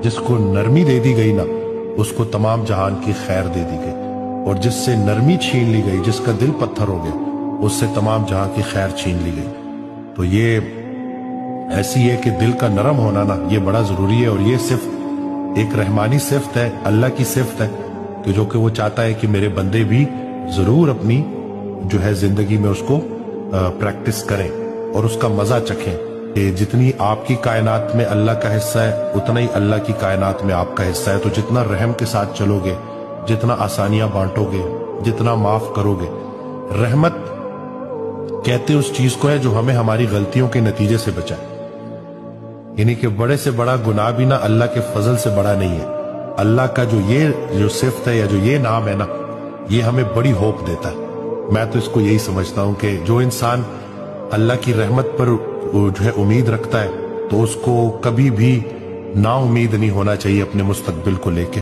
جس کو نرمی دے دی گئی نا اس کو تمام جہان کی خیر دے دی گئی، اور جس سے نرمی چھین لی گئی، جس کا دل پتھر ہو گیا، اس سے تمام جہاں کی خیر چھین لی گئی۔ تو یہ ایسی ہے کہ دل کا نرم ہونا نا یہ بڑا ضروری ہے، اور یہ صرف ایک رحمانی صفت ہے، اللہ کی صفت ہے کہ جو کہ وہ چاہتا ہے کہ میرے بندے بھی ضرور اپنی جو ہے زندگی میں اس کو پریکٹس کریں اور اس کا مزہ چکھیں کہ جتنی آپ کی کائنات میں اللہ کا حصہ ہے اتنا ہی اللہ کی کائنات میں آپ کا حصہ ہے۔ تو جتنا رحم کے ساتھ چلو گے، جتنا آسانیاں بانٹو گے، جتنا معاف کرو گے، رحمت کہتے اس چیز کو ہے جو ہمیں ہماری غلطیوں کے نتیجے سے بچائے، یعنی کہ بڑے سے بڑا گناہ بھی نا اللہ کے فضل سے بڑا نہیں ہے۔ اللہ کا جو صفت ہے یا جو یہ نام ہے نا، یہ ہمیں بڑی ہوپ دیتا ہے۔ میں تو اس کو یہی سمجھتا ہوں کہ جو انسان اللہ کی رحمت پر جو ہے امید رکھتا ہے تو اس کو کبھی بھی نا امید نہیں ہونا چاہیے اپنے مستقبل کو لے کے۔